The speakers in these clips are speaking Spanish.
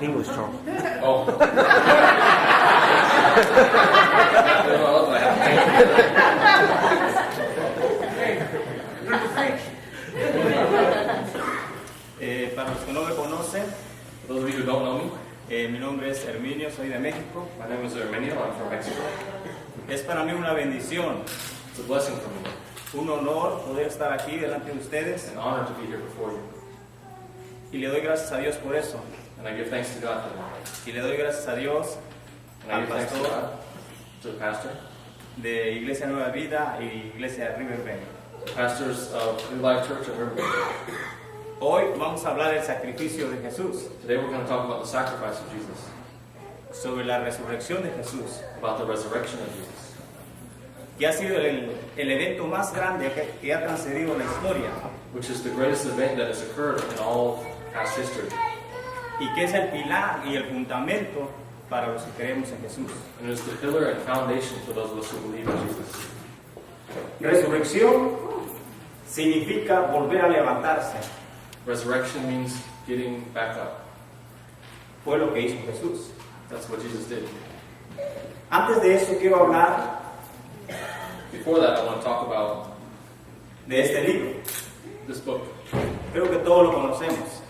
English, Charles. Oh. Para los que no me conocen, For those of you who don't know me, mi nombre es Herminio, soy de México. my name is Herminio. I'm from Mexico. Es para mí una bendición, It's a blessing for me, un honor poder estar aquí delante de ustedes an honor to be here before you. y le doy gracias a Dios por eso. And I give thanks to God for that. Y le doy gracias a Dios, And I al give thanks to pastor God, to the pastor, de Iglesia Nueva Vida y Iglesia Riverbend. pastors of New Life Church and Riverbend. Hoy vamos a hablar del sacrificio de Jesús, Today we're going to talk about the sacrifice of Jesus, sobre la resurrección de Jesús, about the resurrection of Jesus, que ha sido el evento más grande que ha transcurrido en la historia which is the greatest event that has occurred in all past history, y que es el pilar y el fundamento para los que creemos en Jesús. and it is the pillar and foundation for those of us who believe in Jesus. Resurrección significa volver a levantarse. Resurrection means getting back up. Fue lo que hizo Jesús. That's what Jesus did. Antes de eso quiero hablar Before that, I want to talk about de este libro. this book. Creo que todos lo conocemos.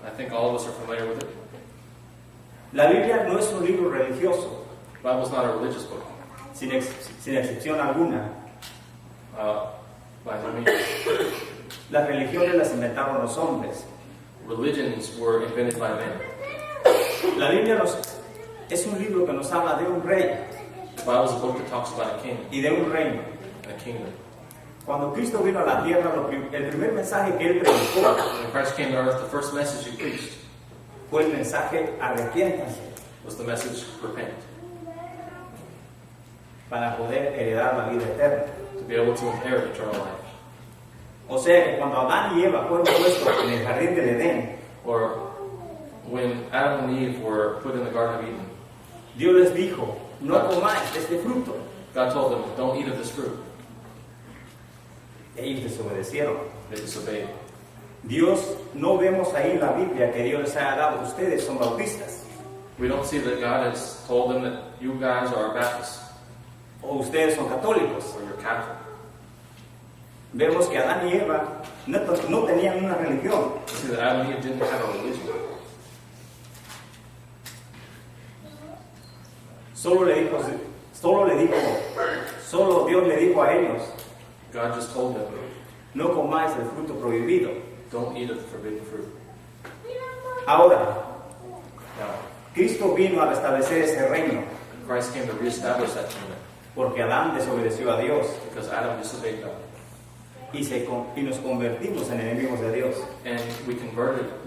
I think all of us are familiar with it. La Biblia no es un libro religioso, The Bible's not a religious book, sin excepción alguna. by no means. Las religiones las inventaron los hombres. Religions were invented by men. La Biblia es un libro que nos habla de un rey The Bible is a book that talks about a king y de un reino. and a kingdom. Cuando Cristo vino a la tierra, el primer mensaje que él predicó When Christ came to earth, the first message he preached fue el mensaje arrepiéntanse was the message, repent, para poder heredar la vida eterna. to be able to inherit eternal life. O sea que cuando Adán y Eva fueron puestos en el jardín del Edén, Or when Adam and Eve were put in the Garden of Eden, Dios les dijo, no comáis de este fruto. God told them, don't eat of this fruit. Ellos desobedecieron. They disobeyed. Dios, no vemos ahí en la Biblia que Dios les haya dado, ustedes son bautistas, We don't see that God has told them that you guys are Baptists o ustedes son católicos. or you're Catholic. Vemos que Adán y Eva no tenían una religión, We see that Adam and Eve didn't have a religion. solo Dios le dijo a ellos, God just told them, no comáis del fruto prohibido. don't eat of the forbidden fruit. Ahora, Now, Cristo vino a restablecer ese reino, Christ came to reestablish that kingdom porque Adán desobedeció a Dios because Adam disobeyed God. y nos convertimos en enemigos de Dios. And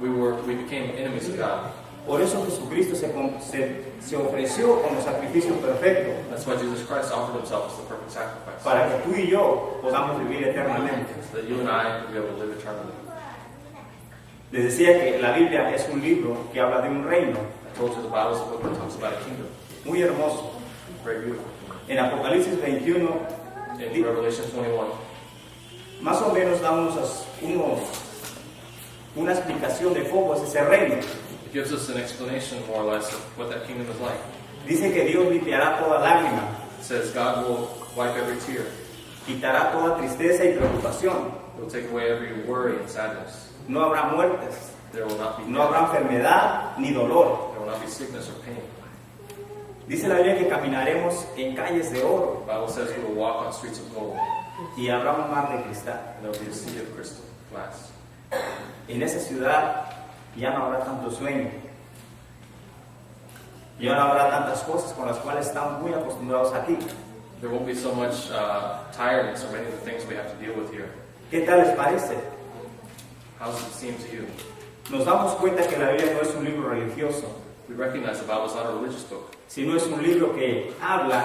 we became enemies of God. Por eso Jesucristo se ofreció como sacrificio perfecto, That's why Jesus Christ offered himself as the perfect sacrifice. para que tú y yo podamos vivir eternamente. So that you and I could be able to live eternally. Les decía que la Biblia es un libro que habla de un reino I told you the Bible is a book that talks about a kingdom. muy hermoso. Very beautiful. En Apocalipsis 21, In Revelation 21, más o menos da una explicación de cómo es ese reino. it gives us an explanation more or less of what that kingdom is like. Dice que Dios limpiará toda lágrima, It says God will wipe every tear. quitará toda tristeza y preocupación. He will take away every worry and sadness. No habrá muertes, There will not be no habrá enfermedad ni dolor. There will not be sickness or pain. Dice la Biblia que caminaremos en calles de oro The Bible says we will walk on streets of gold, y habrá un mar de cristal. and there will be a sea of crystal glass. En esa ciudad ya no habrá tanto sueño. Ya no habrá tantas cosas con las cuales estamos muy acostumbrados aquí. There won't be so much tiredness or many of the things we have to deal with here. ¿Qué tal les parece? How does it seem to you? Nos damos cuenta que la Biblia no es un libro religioso, We recognize the Bible is not a religious book, sino es un libro que habla,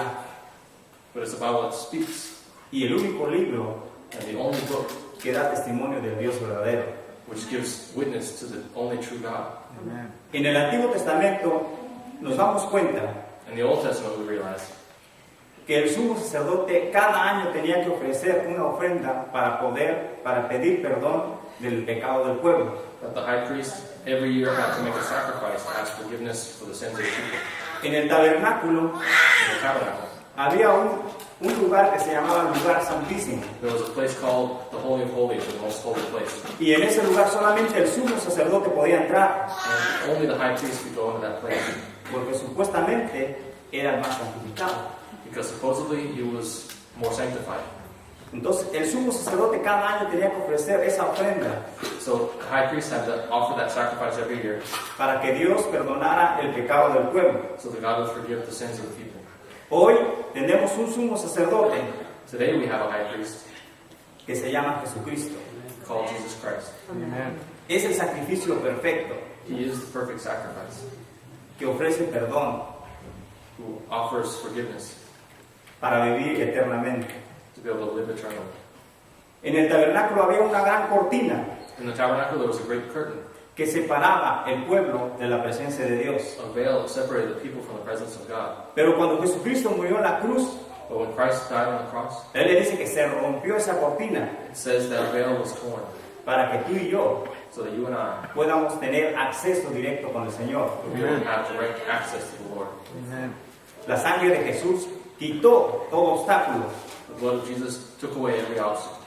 but it's a Bible that speaks, y el único libro and the only book que da testimonio del Dios verdadero. which gives witness to the only true God. En el Antiguo Testamento nos damos cuenta In the Old Testament, we realize que el sumo sacerdote cada año tenía que ofrecer una ofrenda para pedir perdón del pecado del pueblo. that the high priest every year had to make a sacrifice to ask forgiveness for the sins of the people. En el tabernáculo In the tabernacle, había un lugar que se llamaba el lugar santísimo. there was a place called the Holy of Holies, or the most holy place. Y en ese lugar solamente el sumo sacerdote podía entrar, And only the high priest could go into that place, porque supuestamente era el más santificado. because supposedly he was more sanctified. Entonces el sumo sacerdote cada año tenía que ofrecer esa ofrenda So the high priest had to offer that sacrifice every year, para que Dios perdonara el pecado del pueblo. so that God would forgive the sins of the people. Hoy tenemos un sumo sacerdote Today we have a high priest que se llama Jesucristo. called Jesus Christ. Es el sacrificio perfecto He is the perfect sacrifice, que ofrece perdón who offers forgiveness para vivir eternamente. to be able to live eternally. En el tabernáculo había una gran cortina In the tabernacle there was a great curtain, que separaba el pueblo de la presencia de Dios. a veil that separated the people from the presence of God. Pero cuando Jesucristo murió en la cruz, But when Christ died on the cross, Él le dice que se rompió esa cortina it says that veil was torn, para que tú y yo so that you and I, podamos tener acceso directo con el Señor. we would have direct access to the Lord. La sangre de Jesús quitó todo obstáculo. The blood of Jesus took away every obstacle.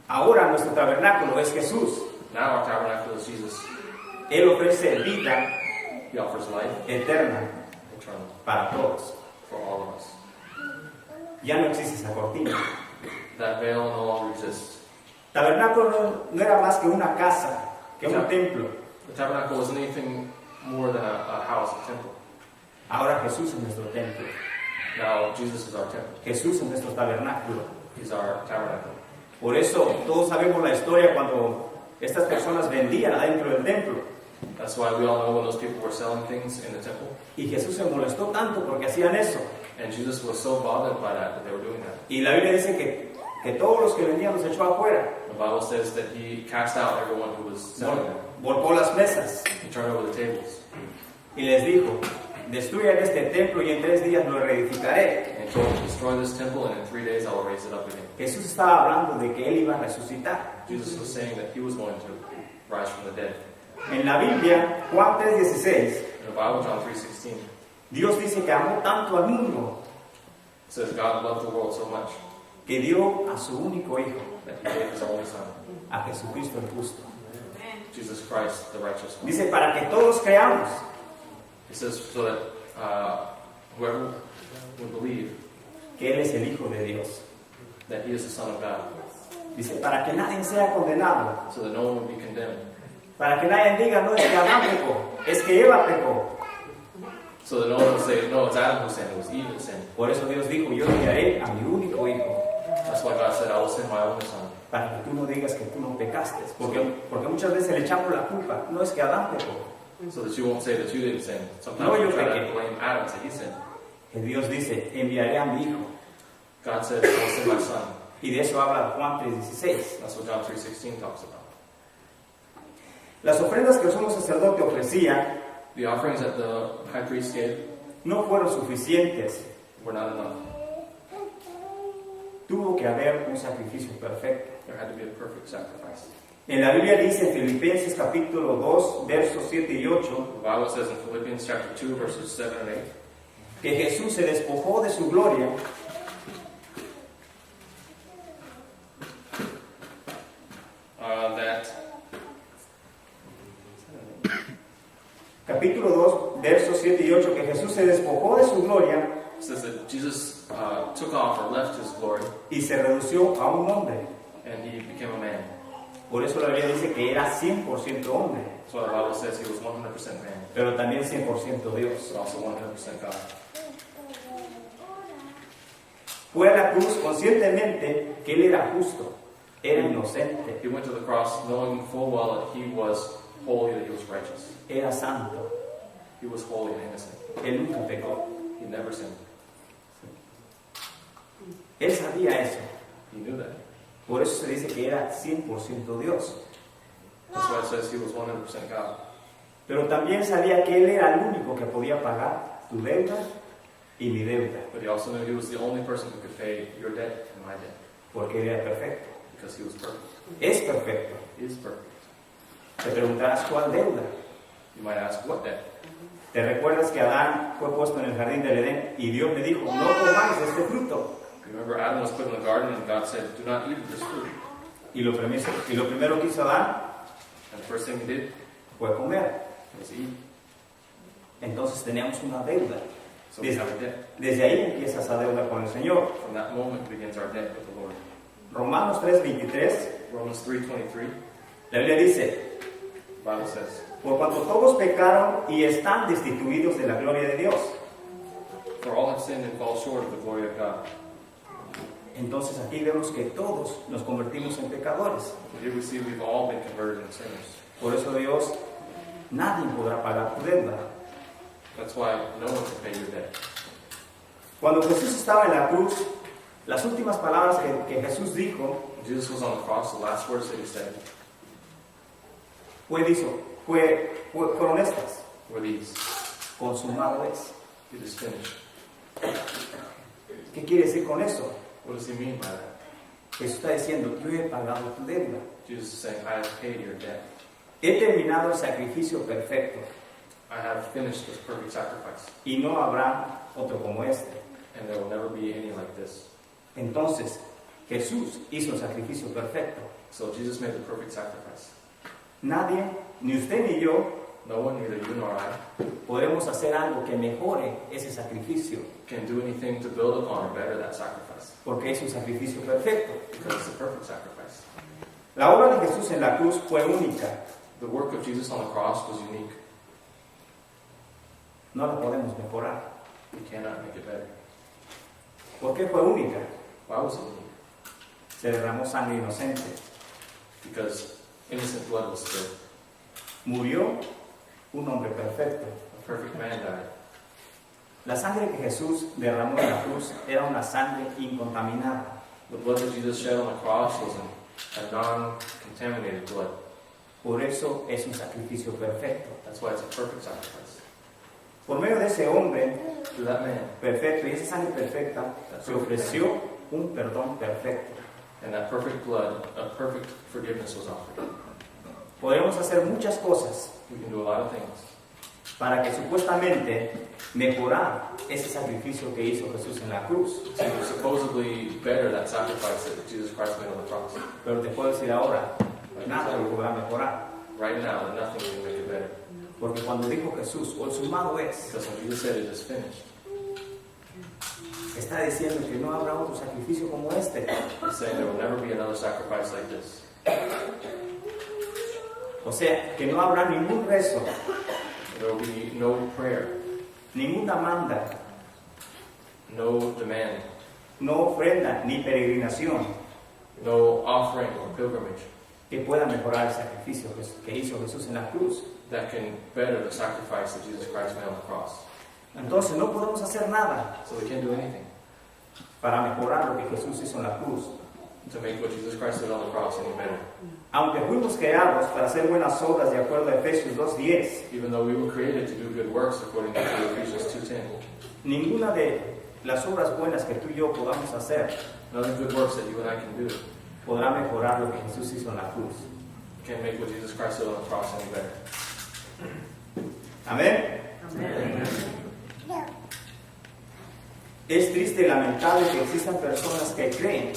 Ahora nuestro tabernáculo es Jesús. Now our tabernacle is Jesus. Él ofrece vida He offers life eterna eternal para todos. for all of us. Ya no existe esa cortina. That veil no longer exists. Tabernáculo no era más que una casa, que un templo. The tabernacle wasn't anything more than a house, a temple. Ahora Jesús es nuestro templo. Now Jesus is our temple. Jesús es nuestro tabernáculo. He's our tabernacle. Por eso todos sabemos la historia cuando estas personas vendían adentro del templo. That's why we all know when those people were selling things in the temple. Y Jesús se molestó tanto porque hacían eso. And Jesus was so bothered by that they were doing that. Y la Biblia dice que todos los que vendían los echó afuera. The Bible says that he cast out everyone who was selling them. Volcó las mesas He turned over the tables. y les dijo, destruyan este templo y en 3 días lo reedificaré. And he told them, destroy this temple and in 3 days I will raise it up again. Jesús estaba hablando de que Él iba a resucitar. Jesus was saying that he was going to rise from the dead. En la Biblia, Juan 3:16, In the Bible, John 3:16, Dios dice que amó tanto al mundo it says God loved the world so much que dio a su único hijo, that he gave his only son, a Jesucristo el justo. Jesus Christ, the righteous one. Dice, para que todos creamos He says so that whoever would believe que Él es el Hijo de Dios. that he is the Son of God, Dice, para que nadie sea condenado, so that no one would be condemned, para que nadie diga, no es que Adán pecó, es que Eva pecó. so that no one would say, no, it's Adam who sinned, it was Eve who sinned. Por eso Dios dijo, yo enviaré a mi único hijo, That's why God said, I will send my only son, para que tú no digas que tú no pecaste. Porque muchas veces le echamos la culpa, no es que Adán pecó, so that you won't say that you didn't sin. Sometimes No, you yo try pequé. to blame Adam, say he sinned. que Dios dice, enviaré a mi hijo. God said, I will send my son. Y de eso habla Juan 3:16. That's what John 3:16 talks about. Las ofrendas que el sumo sacerdote ofrecía The offerings that the high priest gave no fueron suficientes. were not enough. Tuvo que haber un sacrificio perfecto. There had to be a perfect sacrifice. En la Biblia dice en Filipenses capítulo 2, versos 7 y 8, The Bible says in Philippians chapter 2, verses 7 and 8, que Jesús se despojó de su gloria that capítulo 2, versos 7 y 8, que Jesús se despojó de su gloria says that Jesus took off or left his glory y se redució a un hombre. and he became a man. Por eso la Biblia dice que era 100% hombre, That's why the Bible says he was 100% man, pero también 100% Dios. but also 100% God. Fue a la cruz conscientemente que Él era justo, era inocente, He went to the cross knowing full well that he was holy, that he was righteous. era santo. He was holy and innocent. Él nunca pecó. He never sinned. Él sabía eso. He knew that. Por eso se dice que era 100% Dios. That's why it says he was 100% God. Pero también sabía que Él era el único que podía pagar tu deuda y mi deuda, But he also knew he was the only person who could pay your debt and my debt, porque Él era perfecto. because he was perfect. Es perfecto. He is perfect. Te preguntarás cuál deuda. You might ask, what debt? ¿Te recuerdas que Adán fue puesto en el jardín del Edén y Dios le dijo, no comáis de este fruto? Remember Adam was put in the garden and God said, do not eat of this fruit. Y lo primero que hizo Adán And the first thing he did fue comer. was eat. Entonces teníamos una deuda. So we have a debt. Desde ahí empieza esa deuda con el Señor. From that moment begins our debt with the Lord. Romanos 3:23, Romans 3:23, la Biblia dice, the Bible says, por cuanto todos pecaron y están destituidos de la gloria de Dios. for all have sinned and fall short of the glory of God. Entonces aquí vemos que todos nos convertimos en pecadores. And here we see we've all been converted into sinners. Por eso Dios, nadie podrá pagar tu deuda. That's why no one can pay your debt. Cuando Jesús estaba en la cruz, las últimas palabras que Jesús dijo When Jesus was on the cross, the last words that he said fueron estas, were these, consumado es. it is finished. ¿Qué quiere decir con eso? What does he mean by that? Jesús está diciendo, yo he pagado tu deuda. Jesus is saying, I have paid your debt. He terminado el sacrificio perfecto I have finished this perfect sacrifice. y no habrá otro como este. And there will never be any like this. Entonces, Jesús hizo el sacrificio perfecto. So Jesus made the perfect sacrifice. Nadie, ni usted ni yo, No one, neither you nor I, podremos hacer algo que mejore ese sacrificio, can do anything to build upon or better that sacrifice. porque es un sacrificio perfecto. Because it's a perfect sacrifice. La obra de Jesús en la cruz fue única, The work of Jesus on the cross was unique. no la podemos mejorar. We cannot make it better. ¿Por qué fue única? Why was it unique? Se derramó sangre inocente, Because innocent blood was spilled. murió un hombre perfecto. A perfect man died. La sangre que Jesús derramó en la cruz era una sangre incontaminada. The blood that Jesus shed on the cross was a non-contaminated blood. Por eso es un sacrificio perfecto. That's why it's a perfect sacrifice. Por medio de ese hombre Through that man perfecto y esa sangre perfecta, se ofreció un perdón perfecto. and that perfect blood, a perfect forgiveness was offered. Podemos hacer muchas cosas We can do a lot of things para que supuestamente mejorar ese sacrificio que hizo Jesús en la cruz. to supposedly better that sacrifice that Jesus Christ made on the cross. Pero te puedo decir ahora, nada lo podrá mejorar. Right now, nothing can make it better. Porque cuando dijo Jesús, consumado es, Because when Jesus said it is finished, está diciendo que no habrá otro sacrificio como este. he's saying there will never be another sacrifice like this. O sea, que no habrá ningún rezo, There will be no prayer, ninguna manda, no demand, no ofrenda ni peregrinación no offering or pilgrimage que pueda mejorar el sacrificio que hizo Jesús en la cruz. that can better the sacrifice that Jesus Christ made on the cross. Entonces no podemos hacer nada So we can't do anything para mejorar lo que Jesús hizo en la cruz. to make what Jesus Christ did on the cross any better. Aunque fuimos creados para hacer buenas obras de acuerdo a Efesios 2:10, Even though we were created to do good works according to Ephesians 2:10. ninguna de las obras buenas que tú y yo podamos hacer None of the good works that you and I can do podrá mejorar lo que Jesús hizo en la cruz. can make what Jesus Christ did on the cross any better. Amén. Es triste y lamentable que existan personas que creen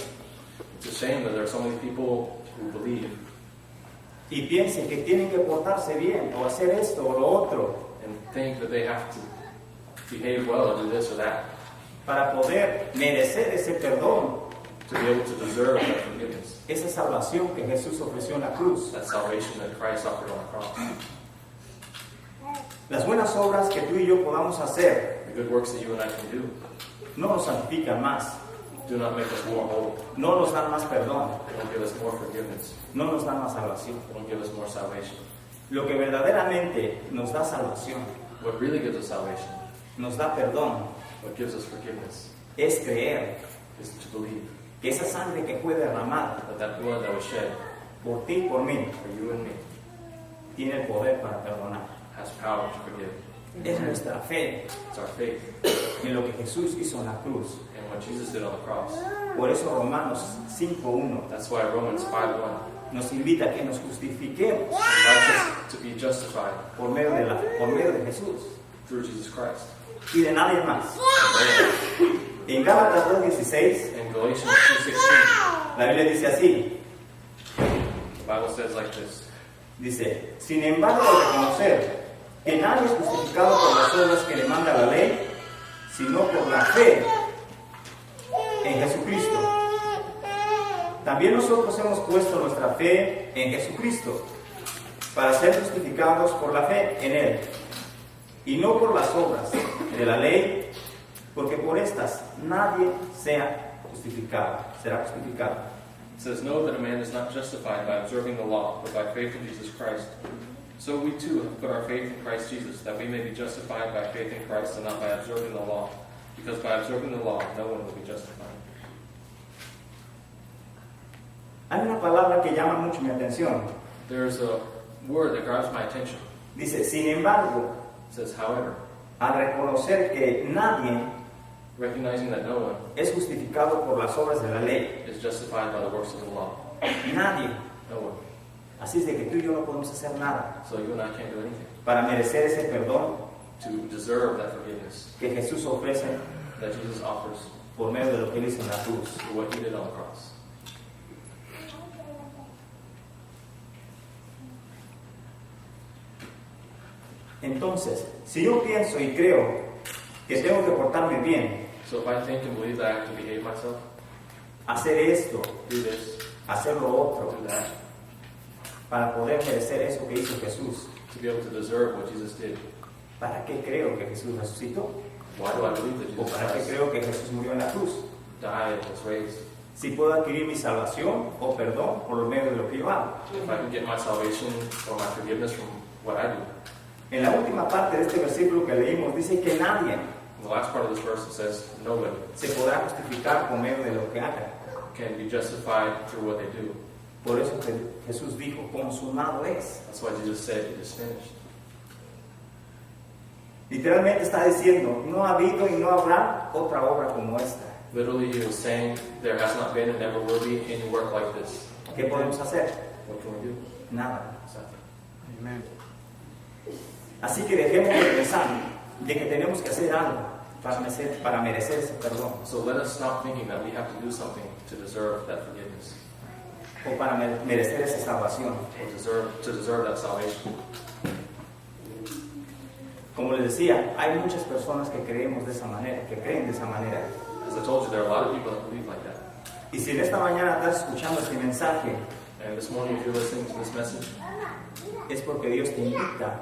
It's a shame that there are so many people who believe y piensen que tienen que portarse bien o hacer esto o lo otro and think that they have to behave well or do this or that para poder merecer ese perdón, to be able to deserve that forgiveness, esa salvación que Jesús ofreció en la cruz. that salvation that Christ offered on the cross. Las buenas obras que tú y yo podamos hacer The good works that you and I can do no nos santifican más, do not make us more holy. no nos dan más perdón, They don't give us more forgiveness. no nos dan más salvación. They don't give us more salvation. Lo que verdaderamente nos da salvación, What really gives us salvation, nos da perdón, what gives us forgiveness, es creer is to believe que esa sangre que fue derramada that that blood that was shed por ti y por mí for you and me tiene el poder para perdonar. has power to forgive. Es nuestra fe It's our faith en lo que Jesús hizo en la cruz. in what Jesus did on the cross. Por eso Romanos 5:1 That's why Romans 5:1 nos invita a que nos justifiquemos invites us to be justified por medio de Jesús through Jesus Christ. y de nadie más. En Gálatas 2:16 In Galatians 2:16, la Biblia dice así, the Bible says like this. dice, sin embargo, al reconocer que nadie es justificado por las obras que le manda la ley, sino por la fe en Jesucristo. También nosotros hemos puesto nuestra fe en Jesucristo para ser justificados por la fe en Él y no por las obras de la ley, porque por estas nadie será justificado. It says, know that a man is not justified by observing the law, but by faith in Jesus Christ. So we too have put our faith in Christ Jesus, that we may be justified by faith in Christ and not by observing the law. Because by observing the law, no one will be justified. Hay una palabra que llama mucho mi atención. There's a word that grabs my attention. Dice, sin embargo, It says, however, al reconocer que nadie recognizing that no one es justificado por las obras de la ley. is justified by the works of the law. Nadie. No one. Así es de que tú y yo no podemos hacer nada So you and I can't do anything para merecer ese perdón to deserve that forgiveness que Jesús ofrece that Jesus offers por medio de lo que Él hizo en la cruz. for what he did on the cross. Entonces, si yo pienso y creo que tengo que portarme bien, So if I think and believe that I have to behave myself, hacer esto, do this, hacer lo otro, do that, para poder merecer eso que hizo Jesús, to be able to deserve what Jesus did, ¿para qué creo que Jesús resucitó? why do I believe that ¿O Jesus para qué Christ creo que Jesús murió en la cruz? died and was raised? Si puedo adquirir mi salvación o perdón por lo medio de lo que yo hago. If I can get my salvation or my forgiveness from what I do. En la última parte de este versículo que leímos dice que nadie In the last part of this verse it says, nobody se podrá justificar por medio de lo que haga. can be justified through what they do. Por eso que Jesús dijo, consumado es. That's why Jesus said it is finished. Literalmente está diciendo, no ha habido y no habrá otra obra como esta. Literally, he was saying, there has not been and never will be any work like this. ¿Qué podemos hacer? What can we do? Nada. Nothing. Amen. Así que dejemos de pensar de que tenemos que hacer algo para merecer ese perdón So let us stop thinking that we have to do something to deserve that forgiveness, o para merecer esa salvación. or to deserve that salvation. Como les decía, hay muchas personas que creemos de esa manera, que creen de esa manera. As I told you, there are a lot of people that believe like that. Y si en esta mañana estás escuchando este mensaje, And this morning, if you're listening to this message, es porque Dios te invita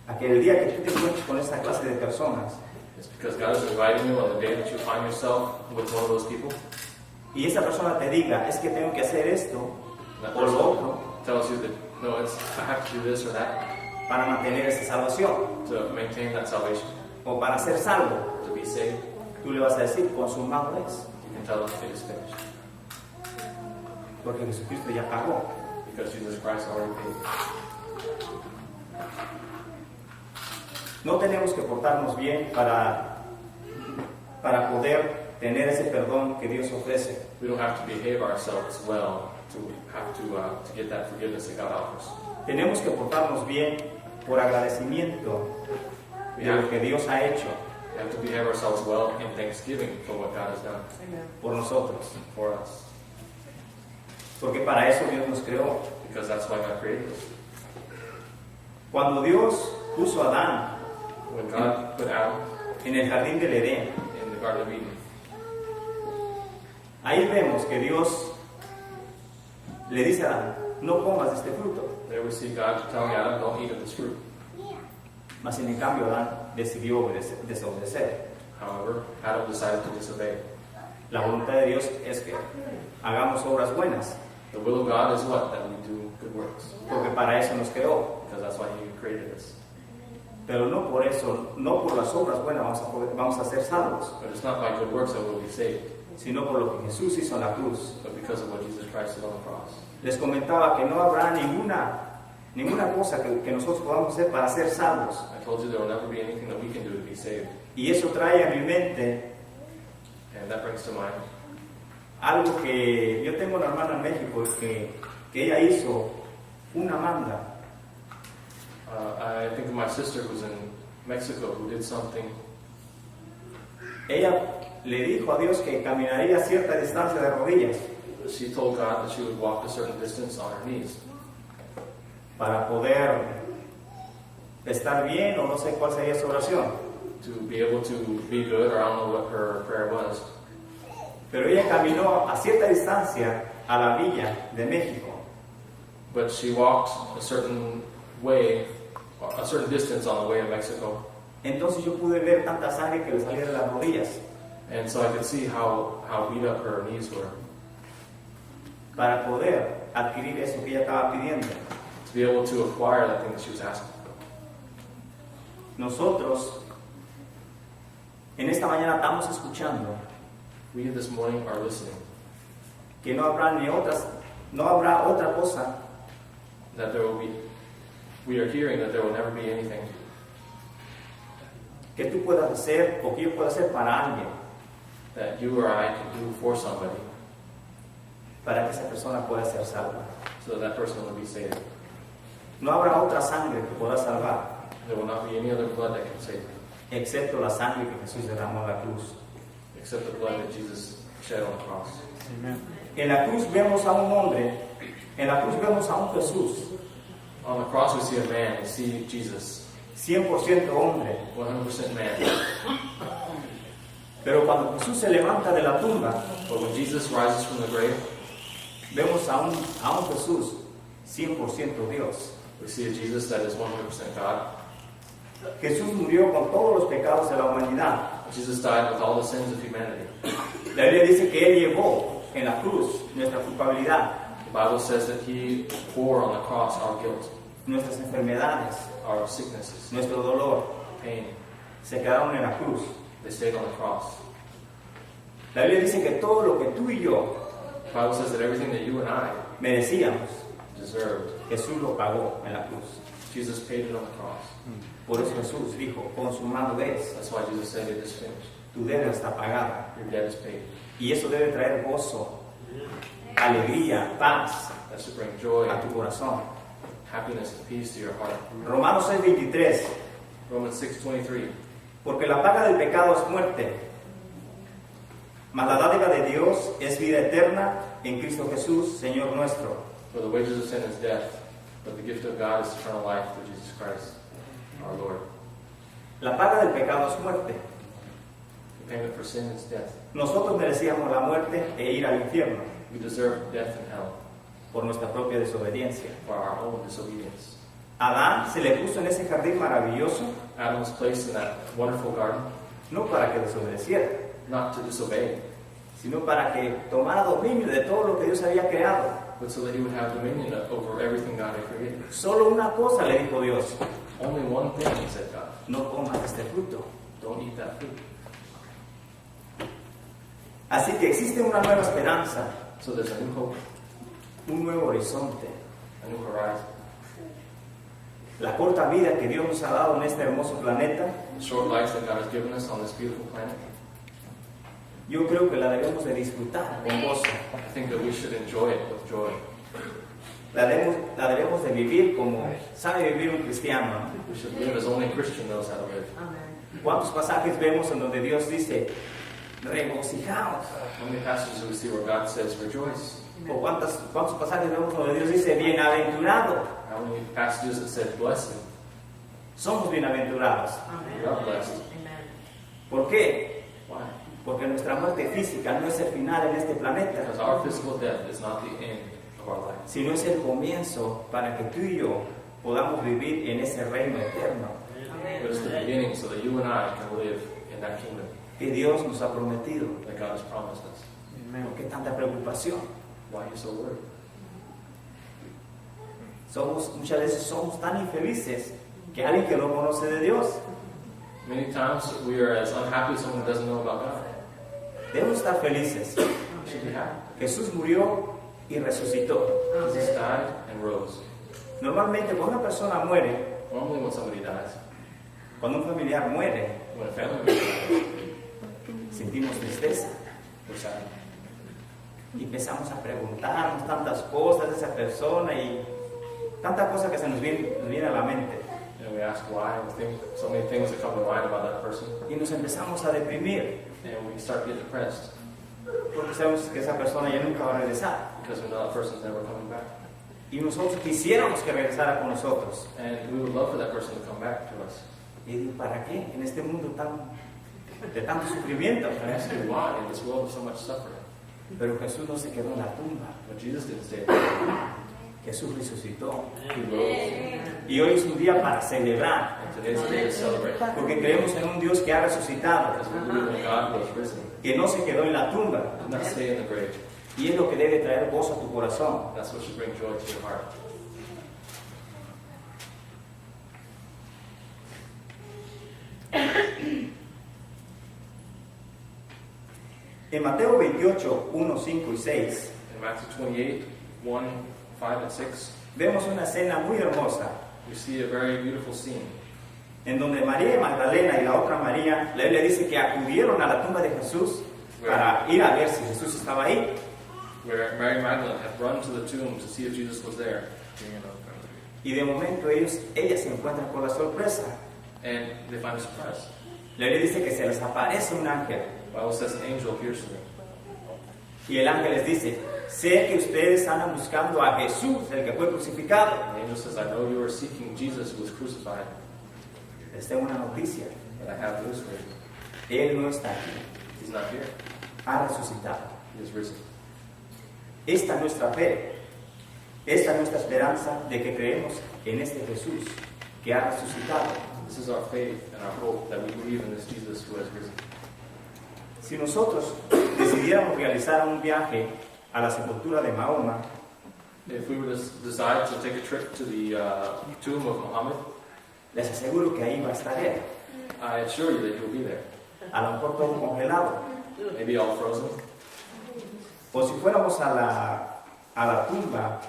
a que el día que tú te encuentres con esa clase de personas it's because God is inviting you on the day that you find yourself with one of those people. y esa persona te diga, es que tengo que hacer esto That o lo person otro tells you that, no, it's, I have to do this or that para mantener esa salvación to maintain that salvation, o para ser salvo, to be saved. tú le vas a decir, consumado es, You can tell them it is finished porque Jesucristo ya pagó. because Jesus Christ already paid. No tenemos que portarnos bien para poder tener ese perdón que Dios ofrece. We don't have to behave ourselves well to get that forgiveness that God offers. Tenemos que portarnos bien por agradecimiento de lo que Dios ha hecho We have to behave ourselves well in thanksgiving for what God has done por nosotros. for us, Porque para eso Dios nos creó. because that's why God created us. Cuando Dios puso a Adán When God put Adam en el jardín del Edén, in the Garden of Eden, ahí vemos que Dios le dice a Adán, no comas de este fruto. there we see God telling Adam, don't eat of this fruit. Mas en cambio Adán decidió desobedecer. However, Adam decided to disobey. La voluntad de Dios es que hagamos obras buenas, The will of God is what? That we do good works, porque para eso nos creó. because that's why He created us. Pero no por eso, no por las obras buenas vamos a ser salvos, But it's not by good works that we'll be saved, sino por lo que Jesús hizo en la cruz. but because of what Jesus Christ did on the cross. Les comentaba que no habrá ninguna ninguna cosa que nosotros podamos hacer para ser salvos. I told you there will never be anything that we can do to be saved. Y eso trae a mi mente And that brings to mind algo que yo tengo una hermana en México que ella hizo una manda. I think of my sister who's in Mexico who did something. Ella le dijo a Dios que caminaría cierta distancia de rodillas She told God that she would walk a certain distance on her knees para poder estar bien, o no sé cuál sería su oración. to be able to be good, or I don't know what her prayer was. Pero ella caminó a cierta distancia a la villa de México. But she walked a certain way, a certain distance on the way to Mexico. Entonces yo pude ver tanta sangre que le salía de las rodillas And so I could see how beat up her knees were. para poder adquirir eso que ella estaba pidiendo. To be able to acquire that thing that she was asking for. Nosotros en esta mañana estamos escuchando We this morning are listening que no habrá otra cosa that there will be, we are hearing that there will never be anything que tú puedas hacer o que yo pueda hacer para alguien that you or I can do for somebody para que esa persona pueda ser salva. so that that person will be saved. No habrá otra sangre que pueda salvar There will not be any other blood that can save you excepto la sangre que Jesús derramó en la cruz. except the blood that Jesus shed on the cross. En la cruz vemos a un hombre, en la cruz vemos a un Jesús On the cross we see a man, we see Jesus, 100% hombre. 100% man. Pero cuando Jesús se levanta de la tumba, But when Jesus rises from the grave, vemos a un Jesús 100% Dios. we see a Jesus that is 100% God. Jesús murió con todos los pecados de la humanidad. Jesus died with all the sins of humanity. La Biblia dice que Él llevó en la cruz nuestra culpabilidad, The Bible says that He bore on the cross our guilt, nuestras enfermedades, our sicknesses, nuestro dolor. pain. Se quedaron en la cruz. They stayed on the cross. La Biblia dice que todo lo que tú y yo The Bible says that everything that you and I merecíamos, deserved, Jesús lo pagó en la cruz. Jesus paid it on the cross. Por eso Jesús dijo, consumado es, That's why Jesus said it is finished. tu deuda está pagada. Your debt is paid. Y eso debe traer gozo, alegría, paz That should bring joy, a tu corazón. happiness, and peace to your heart. Romanos 6:23, Romans 6:23. porque la paga del pecado es muerte, mas la dádiva de Dios es vida eterna en Cristo Jesús, Señor nuestro. For the wages of sin is death, but the gift of God is eternal life through Jesus Christ, our Lord. La paga del pecado es muerte. The payment for sin is death. Nosotros merecíamos la muerte e ir al infierno We deserve death and hell por nuestra propia desobediencia. for our own disobedience. Adán se le puso en ese jardín maravilloso Adam was placed in that wonderful garden no para que desobedeciera, not to disobey, sino para que tomara dominio de todo lo que Dios había creado. but so that he would have dominion over everything God had created. Solo una cosa le dijo Dios, Only one thing, said God. no comas este fruto. Don't eat that fruit. Así que existe una nueva esperanza, So there's a new hope, un nuevo horizonte. a new horizon. La corta vida que Dios nos ha dado en este hermoso planeta, The short life that God has given us on this beautiful planet, yo creo que la debemos de disfrutar con gozo. I think that we should enjoy it with joy. La debemos de vivir como sabe vivir un cristiano. We should live as only a Christian knows how to live. ¿Cuántos pasajes vemos en donde Dios dice, regocijaos? How many passages do we see where God says, rejoice? ¿O cuántos pasajes vemos donde Dios dice, bienaventurado? How many passages that said, blessed? Somos bienaventurados. We are blessed. ¿Por qué? Why? Porque nuestra muerte física no es el final en este planeta, Because our physical death is not the end of our life, sino es el comienzo para que tú y yo podamos vivir en ese reino eterno but it's the beginning so that you and I can live in that kingdom que Dios nos ha prometido. that God has promised us. ¿Por qué tanta preocupación? Why are you so worried? Muchas veces somos tan infelices que alguien que no conoce de Dios. Many times we are as unhappy as someone who doesn't know about God. Debemos estar felices. We should be happy. Jesús murió y resucitó. Jesus died and rose. Normalmente cuando una persona muere, Normally when somebody dies, cuando un familiar muere, when a family member dies, sentimos tristeza we're sad. y empezamos a preguntarnos tantas cosas de esa persona y tantas cosas que se nos viene a la mente. And we ask why, and think so many things that come to mind about that person, Y nos empezamos a deprimir and we start to get depressed porque sabemos que esa persona ya nunca va a regresar. because we know that person's never coming back. Y nosotros quisiéramos que regresara con nosotros. And we would love for that person to come back to us. Y digo, ¿para qué? En este mundo de tanto sufrimiento. And I ask you why in this world of so much suffering. Pero Jesús no se quedó en la tumba. But Jesus didn't stay there. Jesús resucitó. He rose. Y hoy es un día para celebrar. And today's the day to celebrate. Porque creemos en un Dios que ha resucitado. Because we believe in God who has risen. Que no se quedó en la tumba. Did not stay in the grave. Y es lo que debe traer gozo a tu corazón. That's what should bring joy to your heart. En Mateo 28, 1, 5 y 6, In Matthew 28, 1, 5, and 6, vemos una escena muy hermosa we see a very beautiful scene en donde María Magdalena y la otra María, la Biblia dice que acudieron a la tumba de Jesús para ir a ver si Jesús estaba ahí. where Mary Magdalene had run to the tomb to see if Jesus was there. Y de momento ellas se encuentran con la sorpresa. And they find a surprise. La Biblia dice que se les aparece un ángel. The Bible says an angel appears to them. Y el ángel les dice, sé que ustedes andan buscando a Jesús, el que fue crucificado. And the angel says, I know you are seeking Jesus who was crucified, Les tengo una noticia. and I have news for you. Él no está aquí. He's not here. Ha resucitado. He is risen. Esta es nuestra fe. Esta es nuestra esperanza de que creemos en este Jesús que ha resucitado. This is our faith and our hope that we believe in this Jesus who has risen. Si nosotros decidiéramos realizar un viaje a la sepultura de Mahoma, If we were to decide to take a trip to the tomb of Muhammad, les aseguro que ahí va a estar él. I assure you that he will be there. A lo mejor todo congelado. Maybe all frozen. O si fuéramos a la tumba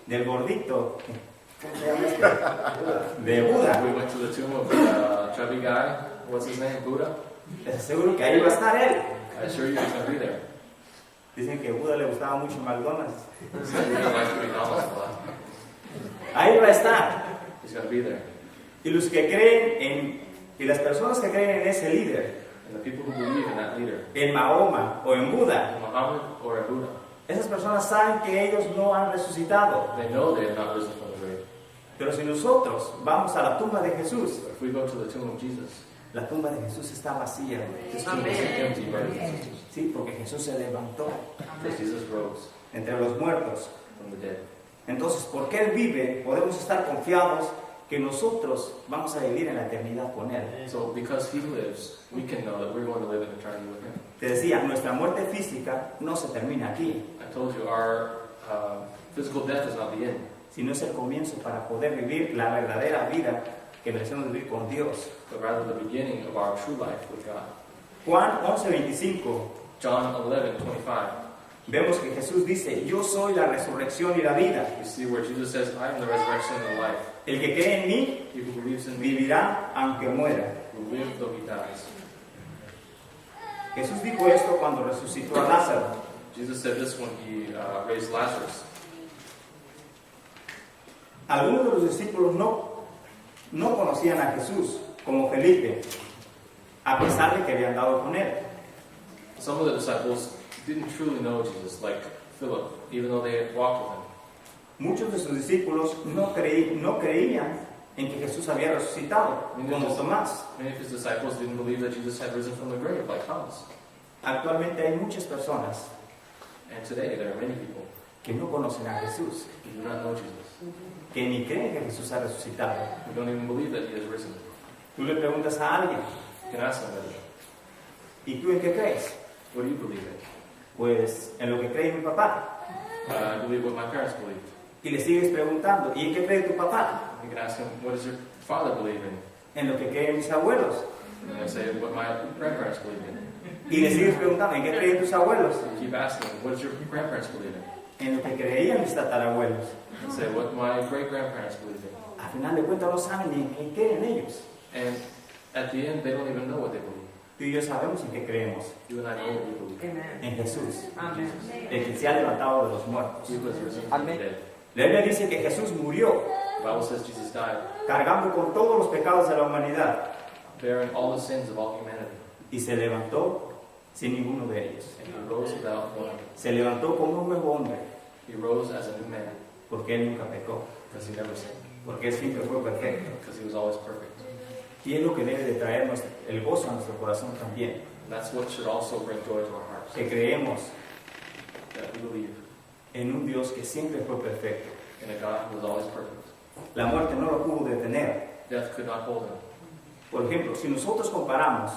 del gordito, ¿cómo se llama este? De Buda, We went to the tomb of the chubby guy. What's his name? Buddha. les aseguro que ahí va a estar él. I assure you he's going to be there. Dicen que a Buda le gustaba mucho McDonald's. So he likes McDonald's a lot. Ahí va a estar. He's going to be there. Y los que creen y las personas que creen en ese líder, And the people who believe in that leader, en Mahoma o en Buda, in Muhammad or in Buddha, esas personas saben que ellos no han resucitado. they know they have not risen from the grave. Pero si nosotros vamos a la tumba de Jesús, But if we go to the tomb of Jesus, la tumba de Jesús está vacía. this tomb is empty, brothers and sisters. Sí, porque Jesús se levantó Because Jesus rose entre los muertos. from the dead. Entonces, porque Él vive, podemos estar confiados que nosotros vamos a vivir en la eternidad con Él. So because he lives, we can know that we're going to live in eternity with him. Te decía, nuestra muerte física no se termina aquí, I told you our physical death is not the end, sino es el comienzo para poder vivir la verdadera vida que merecemos vivir con Dios. but rather the beginning of our true life with God. Juan 11:25, John 11:25. vemos que Jesús dice, yo soy la resurrección y la vida. We see where Jesus says, I am the resurrection and the life. El que cree en mí He who believes in me vivirá aunque muera. will live though he dies. Jesús dijo esto cuando resucitó a Lázaro. Jesus said this when he raised Lazarus. Algunos de los discípulos no conocían a Jesús, como Felipe, a pesar de que habían dado con él. Some of the disciples didn't truly know Jesus, like Philip, even though they had walked with him. Muchos de sus discípulos no creían en que Jesús había resucitado, como Tomás. Many of his disciples didn't believe that Jesus had risen from the grave, like Thomas. Actualmente hay muchas personas And today there are many people que no conocen a Jesús, who do not know Jesus, que ni creen que Jesús ha resucitado. who don't even believe that he has risen. Tú le preguntas a alguien, You can ask somebody, ¿y tú en qué crees? what do you believe in? Pues en lo que cree mi papá. I believe what my parents believed. Y le sigues preguntando, ¿y en qué cree tu papá? You can ask him, what does your father believe in? En lo que creen mis abuelos. And they say, what my grandparents believe in. Y le sigues preguntando, ¿en qué creen tus abuelos? You keep asking, what does your grandparents believe in? en lo que creían mis tatarabuelos. and say what my great-grandparents believed in. Al final de cuentas no saben ni en qué creen ellos. And at the end, they don't even know what they believe. Tú y yo sabemos en qué creemos. You and I know what we believe. Amen. En Jesús, Amen. el que se ha levantado de los muertos. He was risen from the Amén. dead. La Biblia dice que Jesús murió The Bible says Jesus died, cargando con todos los pecados de la humanidad bearing all the sins of all humanity. y se levantó sin ninguno de ellos. And he rose without one. Se levantó como un nuevo hombre He rose as a new man porque Él nunca pecó, because he never sinned, porque Él siempre fue perfecto. because he was always perfect. Y es lo que debe de traer el gozo a nuestro corazón también, And that's what should also bring joy to our hearts, que creemos that we believe en un Dios que siempre fue perfecto. in a God who was always perfect. La muerte no lo pudo detener. Death could not hold him. Por ejemplo, si nosotros comparamos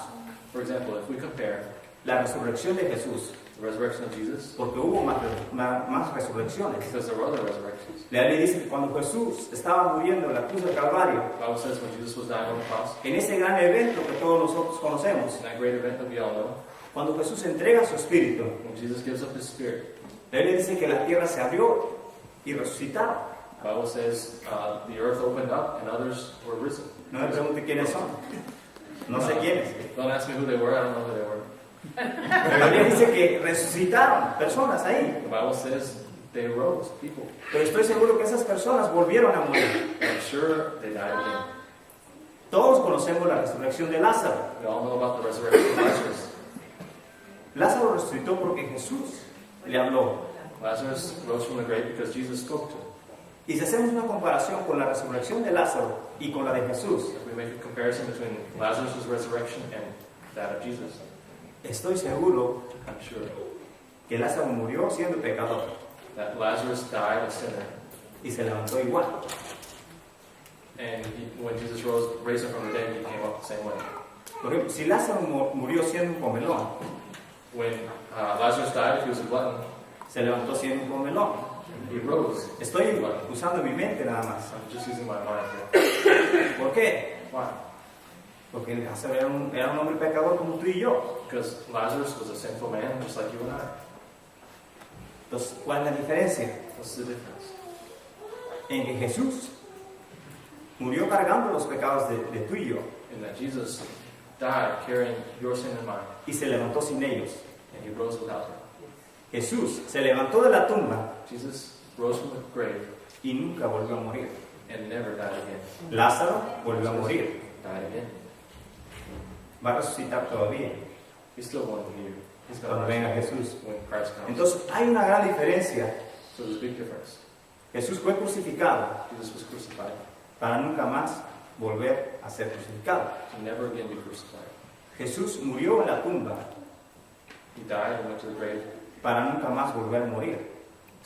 For example, if we compare la resurrección de Jesús, the resurrection of Jesus, porque hubo más resurrecciones. because there were other resurrections. La Biblia dice que cuando Jesús estaba muriendo en la cruz del Calvario, The Bible says when Jesus was dying on the cross, en ese gran evento que todos nosotros conocemos, in that great event that we all know, cuando Jesús entrega su espíritu, when Jesus gives up his spirit, la Biblia dice que la tierra se abrió y resucitaron. the Bible says the earth opened up and others were risen. No me pregunte quiénes son. No sé quiénes. Don't ask me who they were, I don't know who they were. Pero la Biblia dice que resucitaron personas ahí. The Bible says they rose, people. Pero estoy seguro que esas personas volvieron a morir. I'm sure they died again. Todos conocemos la resurrección de Lázaro. We all know about the resurrection of Lazarus. Lázaro resucitó porque Jesús le habló. Lazarus rose from the grave because Jesus spoke to him. Y si hacemos una comparación con la resurrección de Lázaro y con la de Jesús, If we make a comparison between Lazarus' resurrection and that of Jesus, estoy seguro I'm sure que Lázaro murió siendo pecador that Lazarus died a sinner. y se levantó igual. And when Jesus raised him from the dead, he came up the same way. Por ejemplo, si Lázaro murió siendo un comelón, When Lazarus died, if he was a glutton, se levantó siendo un comelón. he rose. Estoy usando mi mente nada más. I'm just using my mind here. ¿Por qué? Why? Porque Lázaro era un hombre pecador como tú y yo. Because Lazarus was a sinful man, just like you and I. Entonces, ¿cuál es la diferencia? What's the difference? En que Jesús murió cargando los pecados de tú y yo In that Jesus died carrying your sin and mine, y se levantó sin ellos. and he rose without them. Jesús se levantó de la tumba Jesus rose from the grave y nunca volvió a morir. and never died again. Lázaro volvió a morir. Died again. Va a resucitar todavía He's still going to be here. He's going cuando to venga rise Jesús. when Christ comes. Entonces hay una gran diferencia. So there's a big difference. Jesús fue crucificado Jesus was crucified para nunca más volver a ser crucificado. to never again be crucified. Jesús murió en la tumba He died and went to the grave para nunca más volver a morir.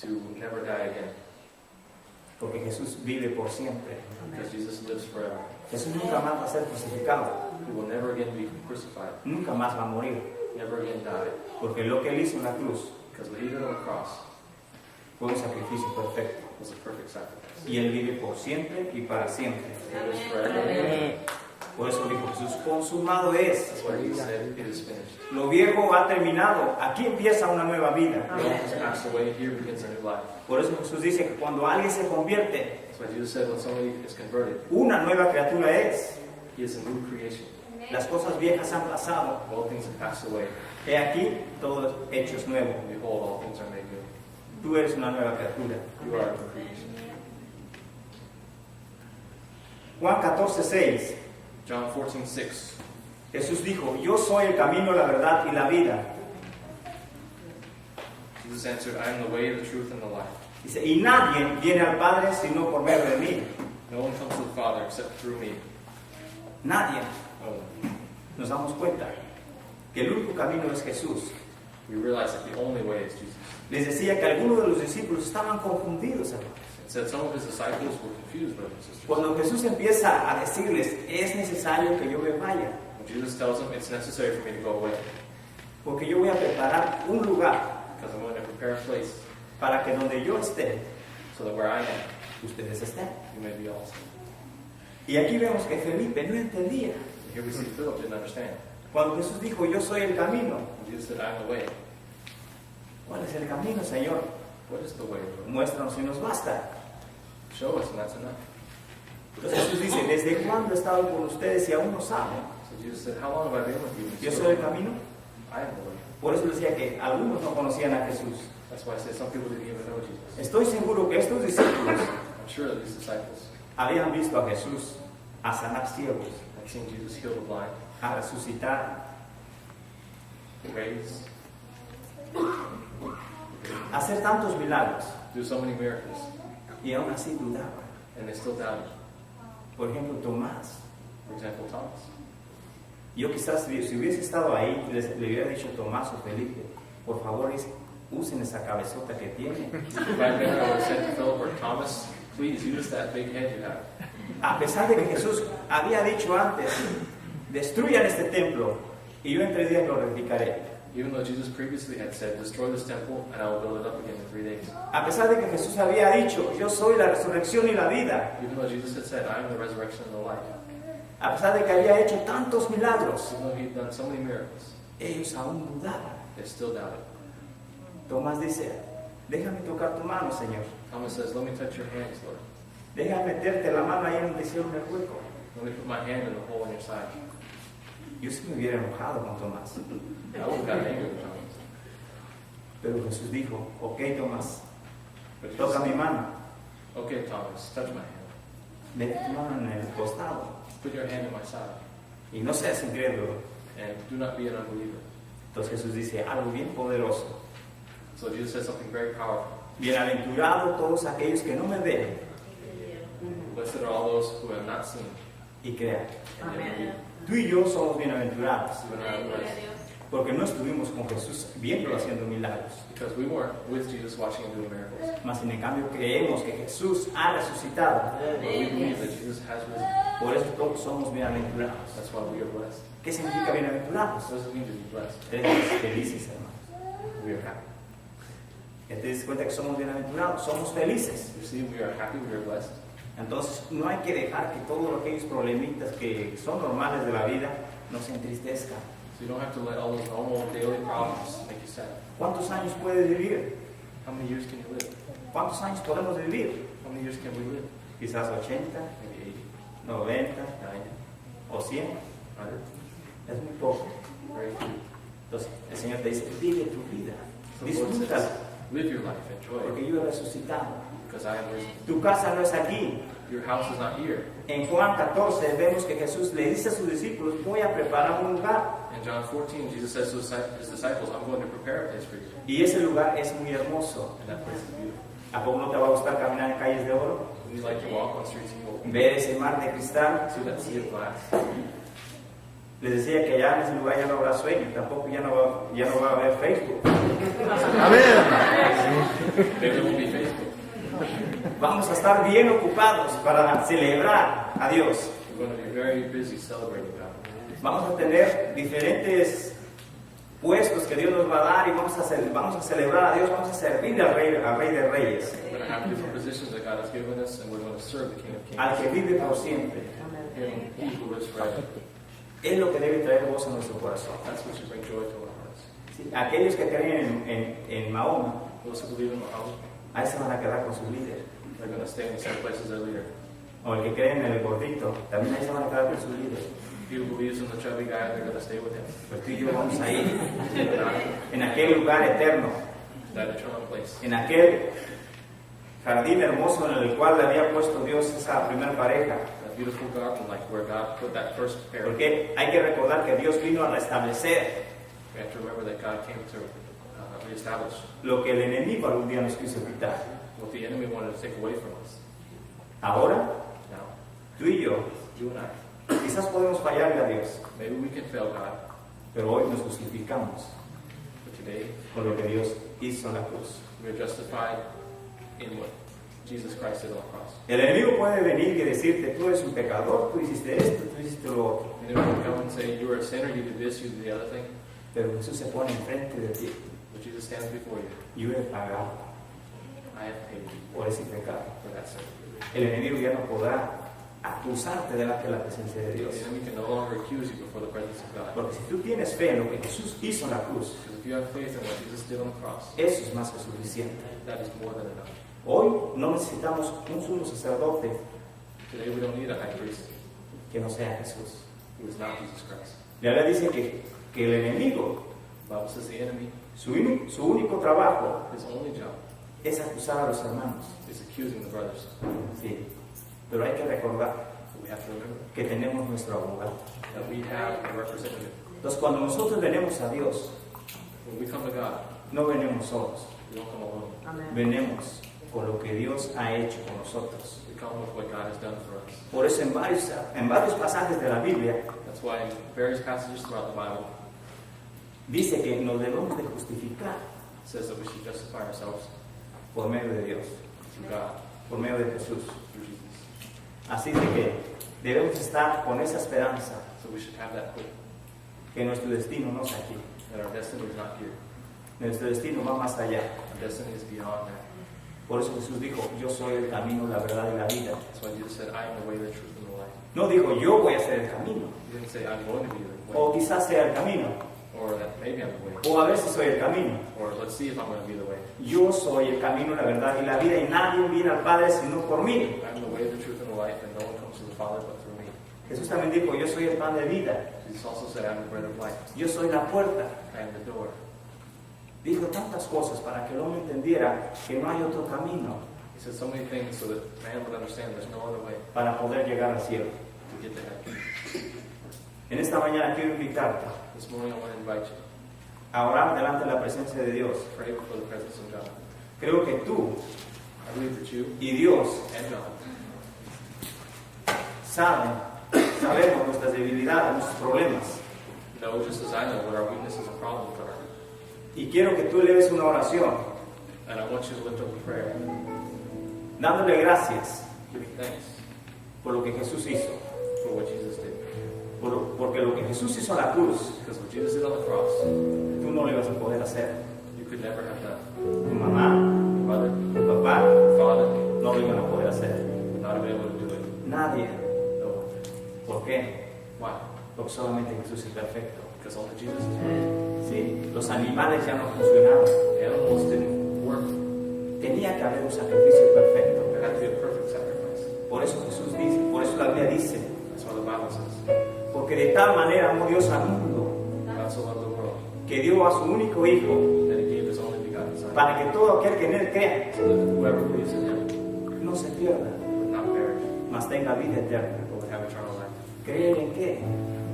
to never die again. Porque Jesús vive por siempre. Because Jesus lives forever. Jesús nunca más va a ser crucificado. He will never again be crucified. Nunca más va a morir. Never again die. Porque lo que Él hizo en la cruz Because what he did on the cross fue un sacrificio perfecto. was a perfect sacrifice. Y Él vive por siempre y para siempre. He lives forever. Por eso dijo Jesús, consumado es. That's why he said, it is finished. Lo viejo ha terminado. Aquí empieza una nueva vida. The old has passed away. Here begins a new life. Por eso Jesús dice que cuando alguien se convierte, That's why Jesus said when somebody is converted, una nueva criatura es. he is a new creation. Las cosas viejas han pasado. All things have passed away. He aquí, todo hecho es nuevo. And behold, all things are made new. Tú eres una nueva criatura. You are a new creation. Juan 14:6. John 14:6. Jesús dijo, yo soy el camino, la verdad y la vida. Jesus answered, I am the way, the truth, and the life. Dice, y nadie viene al Padre sino por medio de mí. No one comes to the Father except through me. Nadie. No one. Nos damos cuenta que el único camino es Jesús. We realize that the only way is Jesus. Les decía que algunos de los discípulos estaban confundidos, hermanos. It said some of his disciples were confused, brothers and sisters. Cuando Jesús empieza a decirles, es necesario que yo me vaya, When Jesus tells them it's necessary for me to go away, porque yo voy a preparar un lugar because I'm going to prepare a place para que donde yo esté, so that where I am, ustedes estén. you may be also. Y aquí vemos que Felipe no entendía. And here we see Philip didn't understand. Cuando Jesús dijo, yo soy el camino. When Jesus said, I am the way. ¿Cuál es el camino, Señor? What is the way, Lord? Muéstranos y nos basta. Show us, and that's enough. Entonces Jesús dice, ¿desde cuándo he estado con ustedes y aún no saben? So Jesus said, how long have I been with you? Yo soy el camino. I am the way. Por eso decía que algunos no conocían a Jesús. That's why I say some people didn't even know Jesus. Estoy seguro que estos discípulos I'm sure that these disciples habían visto a Jesús a sanar ciegos, had seen Jesus heal the blind, a resucitar, raise, a hacer tantos milagros, do so many miracles, y aún así dudaban. and they still doubted. Por ejemplo, Tomás. For example, Thomas. Yo quizás si hubiese estado ahí, le hubiera dicho Tomás o Felipe, por favor usen esa cabezota que tienen. Back then, I would have said to Philip or Thomas, please use that big head you have. A pesar de que Jesús había dicho antes, destruyan este templo y yo en 3 días lo reedificaré. Even though Jesus previously had said, destroy this temple and I will build it up again in 3 days. A pesar de que Jesús había dicho, yo soy la resurrección y la vida. Even though Jesus had said, I am the resurrection and the life. A pesar de que había hecho tantos milagros, Even though he'd done so many miracles, ellos aún dudaban. they still doubted. Tomás dice, déjame tocar tu mano, Señor. Thomas says, let me touch your hands, Lord. Déjame meterte la mano ahí donde hicieron el hueco. Let me put my hand in the hole in your side. Yo sí me hubiera enojado con Tomás. I would have gotten angry with Thomas. Pero Jesús dijo, ok, Tomás, But Jesus toca mi said, mano. okay, Thomas, touch my hand. Mete tu mano en el costado. Put your hand in my side. Y no seas incrédulo. And do not be an unbeliever. Entonces Jesús dice algo bien poderoso. So Jesus says something very powerful. Bienaventurados todos aquellos que no me ven Blessed are all those who have not seen y crean. and yet believe. Tú y yo somos bienaventurados You and I are blessed. porque no estuvimos con Jesús viéndolo haciendo milagros. Because we weren't with Jesus watching him do miracles. Mas en cambio creemos que Jesús ha resucitado. But we believe that Jesus has risen. Por eso todos somos bienaventurados. That's why we are blessed. ¿Qué significa bienaventurados? What does it mean to be blessed? Felices, hermanos. We are happy. Ya te das cuenta que somos bienaventurados, somos felices. You see, we are happy, we are blessed. Entonces no hay que dejar que todos aquellos problemitas que son normales de la vida nos entristezcan. So you don't have to let all those normal daily problems make you sad. ¿Cuántos años puedes vivir? How many years can you live? ¿Cuántos años podemos vivir? How many years can we live? Quizás 80, Maybe 80, 90 90, o 100. 100. Es muy poco. Very few. Entonces el Señor te dice, vive tu vida, So the Lord disfrútala, says, live your life, enjoy it, porque yo he resucitado. because I am risen. Tu casa no es aquí. Your house is not here. En Juan 14 vemos que Jesús le dice a sus discípulos, voy a preparar un lugar. In John 14, Jesus says to his disciples, I'm going to prepare a place for you. Y ese lugar es muy hermoso. And that place is beautiful. ¿A poco no te va a gustar caminar en calles de oro? Would you like to walk on streets of gold? Ver ese mar de cristal. See that sea of glass? Les decía que allá en ese lugar ya no habrá sueño, tampoco ya no va a haber Facebook. Maybe there won't be Facebook. Vamos a estar bien ocupados para celebrar a Dios. We're going to be very busy celebrating God. Vamos a tener diferentes puestos que Dios nos va a dar y vamos a celebrar a Dios, vamos a servir al Rey de Reyes, We're going to have different positions that God has given us, and we're going to serve the King of Kings. al que vive por siempre. Him, he who lives forever. Es lo que debe traer gozo a nuestro corazón. That's what should bring joy to our hearts. ¿Sí? Aquellos que creen en Mahoma, Those who believe in Muhammad, ahí se van a quedar con su líder. they're going to stay in the same place as their leader. O el que creen en el gordito, también ahí se van a quedar con su líder. He who believes in the chubby guy, they're going to stay with him. Pues tú y yo vamos a ir They're not en aquel lugar eterno, that eternal place. en aquel jardín hermoso en el cual le había puesto Dios esa primera pareja. That beautiful garden, like where God put that first pair. Porque hay que recordar que Dios vino a restablecer We have to remember that God came to reestablish lo que el enemigo algún día nos quiso quitar. what the enemy wanted to take away from us. Ahora, Now, tú y yo, you and I, quizás podemos fallarle a Dios, maybe we can fail God, pero hoy nos justificamos but today con lo que Dios hizo en la cruz. we are justified in what Jesus Christ did on the cross. El enemigo puede venir y decirte, tú eres un pecador, tú hiciste esto, tú hiciste lo otro. And everyone come and say, you are a sinner, you did this, you did the other thing. Pero Jesús se pone enfrente de ti. But Jesus stands before you. Yo he pagado I have paid por ese pecado. for that sin. El enemigo ya no podrá acusarte delante de la presencia de Dios. The enemy can no longer accuse you before the presence of God. Porque si tú tienes fe en lo que Jesús hizo en la cruz, Because if you have faith in what Jesus did on the cross, eso es más que suficiente. that is more than enough. Hoy no necesitamos un sumo sacerdote Today we don't need a high priest que no sea Jesús. who is not Jesus Christ. La Biblia dice que el enemigo, The Bible says the enemy, su único trabajo his only job es acusar a los hermanos. is accusing the brothers. Sí. Pero hay que recordar But we have to remember que tenemos nuestro abogado. that we have a representative. Entonces, cuando nosotros venimos a Dios, When we come to God, no venimos solos, we don't come alone. venimos con lo que Dios ha hecho con nosotros. We come with what God has done for us. Por eso en varios pasajes de la Biblia That's why in various passages throughout the Bible, dice que nos debemos de justificar it says that we should justify ourselves por medio de Dios, through God, por medio de Jesús. through Jesus. Así de que debemos estar con esa esperanza So we should have that hope que nuestro destino no es aquí. that our destiny is not here. Nuestro destino va más allá. Our destiny is beyond that. Por eso Jesús dijo, yo soy el camino, la verdad y la vida. That's why Jesus said, I am the way, the truth, and the life. No dijo, yo voy a ser el camino. He didn't say, I'm going to be the way, O quizás sea el camino. or that maybe I'm the way, O a ver si soy el camino. or let's see if I'm going to be the way. Yo soy el camino, la verdad y la vida. Y nadie viene al Padre sino por mí. I'm the way, the truth, and the life, and no one comes to the Father but through me. Jesús también dijo, yo soy el pan de vida. Jesus also said, I'm the bread of life. Yo soy la puerta. I am the door. Dijo tantas cosas para que el hombre entendiera que no hay otro camino He said so many things so that man would understand there's no other way para poder llegar al cielo. to get to heaven. En esta mañana quiero invitarte This morning I want to invite you a orar delante de la presencia de Dios. to pray before the presence of God. Creo que tú I believe that you y Dios and God sabemos nuestras debilidades, nuestros problemas. know just as I know what our weaknesses and problems are. Y quiero que tú leves una oración And I want you to lift up a prayer, dándole gracias giving thanks por lo que Jesús hizo. for what Jesus did. Porque lo que Jesús hizo en la cruz, Because what Jesus did on the cross, tú no lo ibas a poder hacer. you could never have done. Tu mamá, Your mother, tu papá, your father no lo iban a poder hacer. would not have been able to do it. Nadie. No one. ¿Por qué? Why? Porque solamente Jesús es perfecto. Because only Jesus is perfect. ¿Sí? Los animales ya no funcionaban. The animals didn't work. Tenía que haber un sacrificio perfecto. There had to be a perfect sacrifice. Por eso Jesús dice, por eso la Biblia dice, That's why the Bible says, porque de tal manera amó Dios al mundo God so loved the world que dio a su único hijo that he gave his only begotten Son, para que todo aquel que en él crea so that whoever believes in him no se pierda, would not perish, mas tenga vida eterna. but would have eternal life. ¿Creer en qué?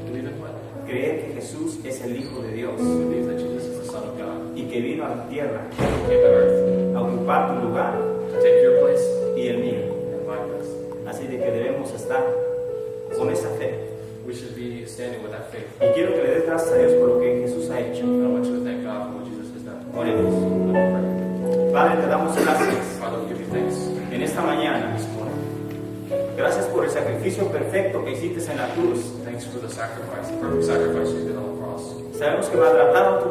Believe in what? Creer que Jesús es el Hijo de Dios Believe that Jesus is the Son of God, y que vino a la tierra who came to earth a ocupar tu lugar to take your place y el mío. and my place. Así de que debemos estar con esa fe. We should be standing with that faith. Y quiero que le des gracias a Dios por lo que Jesús ha hecho. And I want you to thank God for what Jesus has done. Oremos. Let me pray. Padre, te damos gracias Father, we give you thanks en esta mañana. this morning. Gracias por el sacrificio perfecto que hiciste en la cruz. Thanks for the sacrifice, the perfect sacrifice you did on the cross. Sabemos que maltrataron tu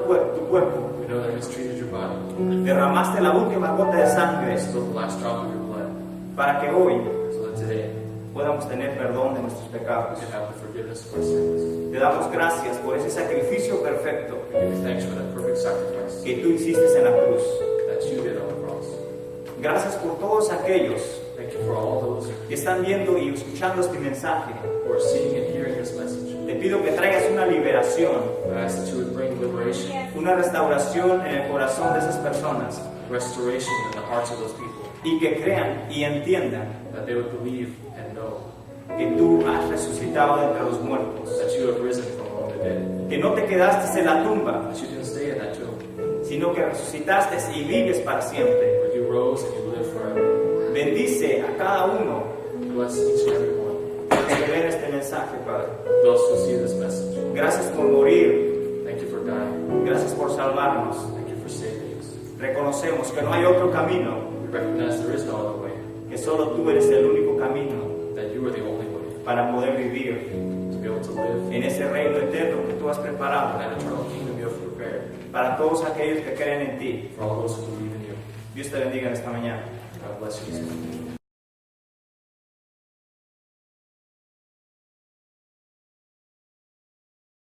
cuerpo. We know that mistreated your body. Derramaste la última gota de sangre Spilled the last drop of your blood, para que hoy so that today podamos tener perdón de nuestros we pecados. can have the forgiveness of our sins. Te damos gracias por ese sacrificio perfecto We give you thanks for that perfect sacrifice que tú hiciste en la cruz. that you did on the cross. Gracias por todos aquellos Thank you for all those que están viendo y escuchando este mensaje. who are seeing and hearing this message. Te pido que traigas una liberación, I ask that you would bring liberation, una restauración en el corazón de esas personas restoration in the hearts of those people, y que crean y entiendan that they would believe and know que tú has resucitado de entre los muertos, that you have risen from among the dead, que no te quedaste en la tumba, that you didn't stay in that tomb, sino que resucitaste y vives para siempre. but you rose and you live forever. Bendice a cada uno Bless each and every one, que ven este mensaje, Padre. those who see this message. Gracias por morir, Thank you for dying. gracias por salvarnos. Thank you for saving us. Reconocemos que no hay otro camino, We recognize there is no other way, que solo tú eres el único camino that you are the only way para poder vivir to be able to live en ese reino eterno que tú has in preparado that eternal kingdom you have prepared para todos aquellos que creen en ti. for all those who believe in you. Dios te bendiga en esta mañana. God bless you.